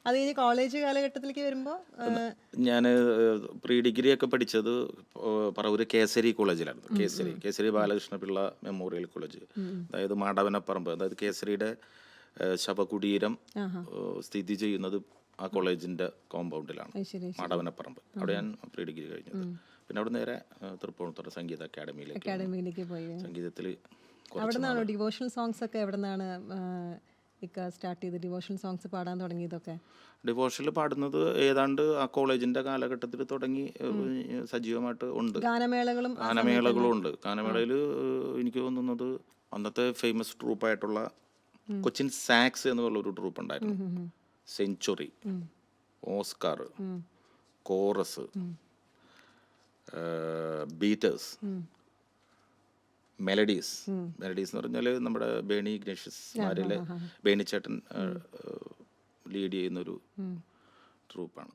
അത് കഴിഞ്ഞ് കോളേജ് കാലഘട്ടത്തിലേക്ക് വരുമ്പോൾ ഞാൻ പ്രീ ഡിഗ്രി ഒക്കെ പഠിച്ചത് പറവൂര് കേസരി കോളേജിലായിരുന്നു. കേസരി ബാലകൃഷ്ണപിള്ള മെമ്മോറിയൽ കോളേജ്, അതായത് മാടവനപ്പറമ്പ്, അതായത് കേസരിയുടെ ശവകുടീരം സ്ഥിതി ചെയ്യുന്നത് ആ കോളേജിന്റെ കോമ്പൗണ്ടിലാണ്, മാടവനപ്പറമ്പ്. അവിടെ ഞാൻ പ്രീ ഡിഗ്രി കഴിഞ്ഞത്. പിന്നെ അവിടെ നേരെ തൃപ്പൂണിത്തുറ സംഗീത അക്കാഡമിയിലേക്ക് പോയി. സംഗീതത്തിൽ അവിടെ നിന്നാണോ ഡിവോഷണൽ സോങ്സ് ഒക്കെ എവിടെ നിന്നാണ് സ്റ്റാർട്ട് ചെയ്ത് ഡിവോഷണൽ സോങ്സ് പാടാൻ തുടങ്ങിയതൊക്കെ? ഡിവോഷനിൽ പാടുന്നത് ഏതാണ്ട് ആ കോളേജിന്റെ കാലഘട്ടത്തിൽ തുടങ്ങി സജീവമായിട്ട് ഉണ്ട്. ഗാനമേളകളും ഉണ്ട്. ഗാനമേളയിൽ എനിക്ക് തോന്നുന്നത് അന്നത്തെ ഫേമസ് ട്രൂപ്പായിട്ടുള്ള കൊച്ചിൻ സാക്സ് എന്നുള്ള ഒരു ട്രൂപ്പ് ഉണ്ടായിരുന്നു. സെഞ്ചുറി, ഓസ്കാർ, കോറസ്, ബീറ്റേഴ്സ്, മെലഡീസ് എന്ന് പറഞ്ഞാൽ നമ്മുടെ ബേണി ഇഗ്നേഷ്യസ്മാരിലെ ബേണിച്ചേട്ടൻ ലീഡ് ചെയ്യുന്നൊരു ട്രൂപ്പാണ്.